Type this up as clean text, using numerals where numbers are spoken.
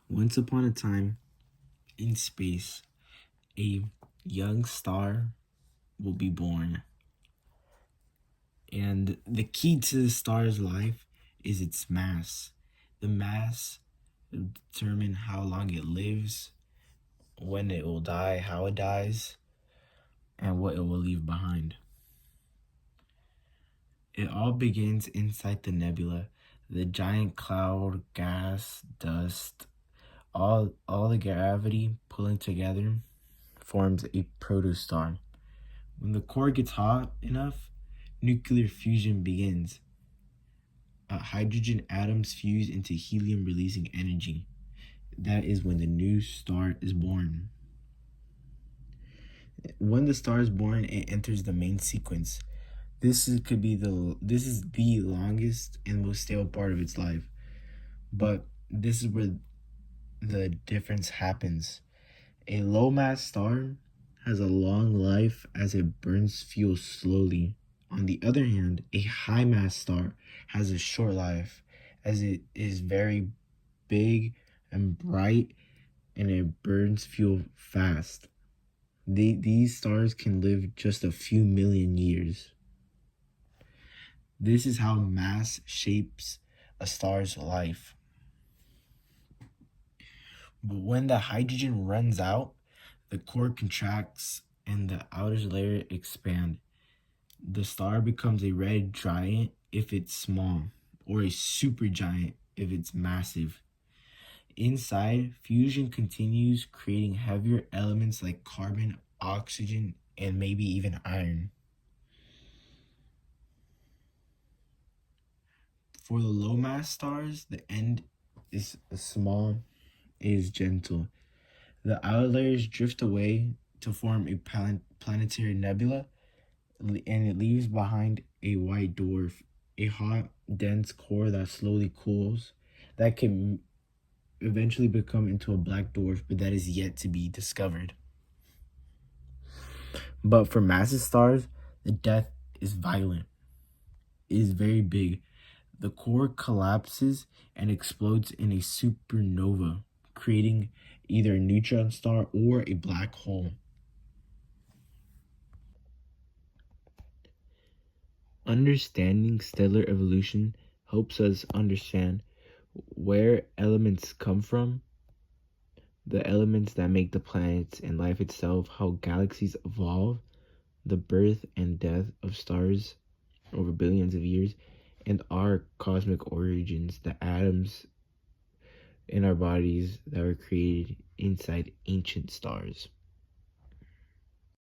Once upon a time, in space, a young star will be born. And the key to the star's life is its mass. The mass will determine how long it lives, when it will die, how it dies, and what it will leave behind. It all begins inside the nebula, the giant cloud, gas, dust, all the gravity pulling together forms a protostar. When the core gets hot enough, nuclear fusion begins. Hydrogen atoms fuse into helium, releasing energy. That is when the new star is born. When the star is born, it enters the main sequence. This is the longest and most stable part of its life. But this is where the difference happens. A low mass star has a long life as it burns fuel slowly. On the other hand, a high mass star has a short life as it is very big and bright and it burns fuel fast. These stars can live just a few million years. This is how mass shapes a star's life. But when the hydrogen runs out, the core contracts and the outer layer expands. The star becomes a red giant if it's small, or a supergiant if it's massive. Inside, fusion continues, creating heavier elements like carbon, oxygen, and maybe even iron. For the low mass stars, the end is small, is gentle. The outer layers drift away to form a planetary nebula, and it leaves behind a white dwarf, a hot, dense core that slowly cools, that can eventually become into a black dwarf, but that is yet to be discovered. But for massive stars, the death is violent. It is very big. The core collapses and explodes in a supernova, creating either a neutron star or a black hole. Understanding stellar evolution helps us understand where elements come from, the elements that make the planets and life itself, how galaxies evolve, the birth and death of stars over billions of years, and our cosmic origins, the atoms in our bodies that were created inside ancient stars.